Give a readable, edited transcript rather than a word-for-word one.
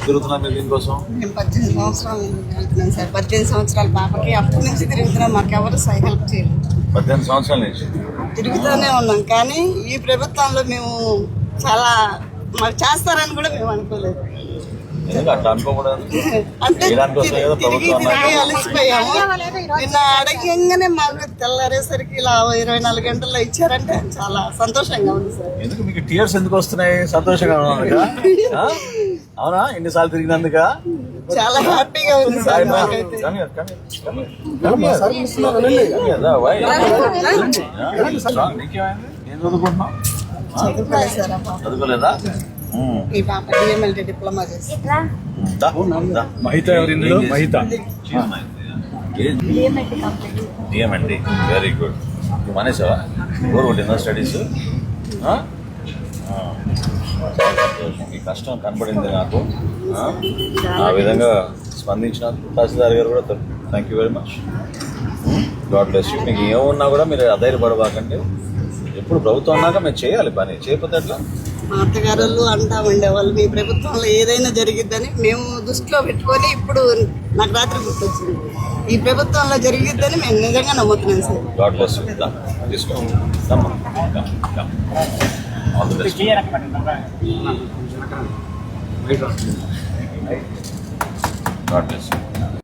తిరుగుతున్నా మీరు దీనికోసం? మేము 18 సంవత్సరాలు వెళ్తున్నాం సార్. 18 సంవత్సరాల పాపకి అప్పటి నుంచి తిరుగుతున్నాం. మాకు ఎవరు హెల్ప్ చేయలేదు. 18 సంవత్సరాల నుంచి తిరుగుతూనే ఉన్నాం. కానీ ఈ ప్రభుత్వంలో మేము చాలా మాకు చేస్తారని కూడా మేము అనుకోలేదు. ఎందుకు అట్లా అనుకోకూడదు? అంటే చేయడానికి కదా తిరిగి ప్రభుత్వం తిరిగి అలసిపోయాము. నిన్న అడగంగానే మాకు తెల్లారేసరికి ఇలా 24 గంటల్లో ఇచ్చారంటే చాలా సంతోషంగా ఉంది సార్. ఎందుకు మీకు టీయర్స్ ఎందుకు వస్తున్నాయి? సంతోషంగా ఉన్నందుక? అవునా? ఎన్నిసార్లు తిరిగినందుక? చాలా హ్యాపీగా ఉంది సార్ మాకైతే. ఏం చదువుకుంటున్నావు? చదువుకోలేదు సార్. చదువుకోలేదా? ఈ పాప డిఎంఎల్టీ డిప్లొమా చేసి డిఎంఎండి వెరీ గుడ్. మానేసావా? ఎవరు కొట్టిందా స్టడీస్? ఈ కష్టం కనపడింది నాకు. ఆ విధంగా స్పందించిన తహసీల్దార్ గారు కూడా thank you very much. God bless you. మీకు ఏమున్నా కూడా మీరు అధైర్యపడబాకండి. ఎప్పుడు ప్రభుత్వం అన్నాక మేము చేయాలి పని, చేయకపోతే ఎట్లా? మా అత్తగారు అంటా ఉండేవాళ్ళు మీ ప్రభుత్వంలో ఏదైనా జరిగిద్దని. మేము దృష్టిలో పెట్టుకొని ఇప్పుడు నాకు రాత్రి గుర్తొచ్చింది ఈ ప్రభుత్వంలో జరిగిద్దని మేము నిజంగా నమ్ముతున్నాం సార్. God bless you. తీసుకో. All the best. God bless you.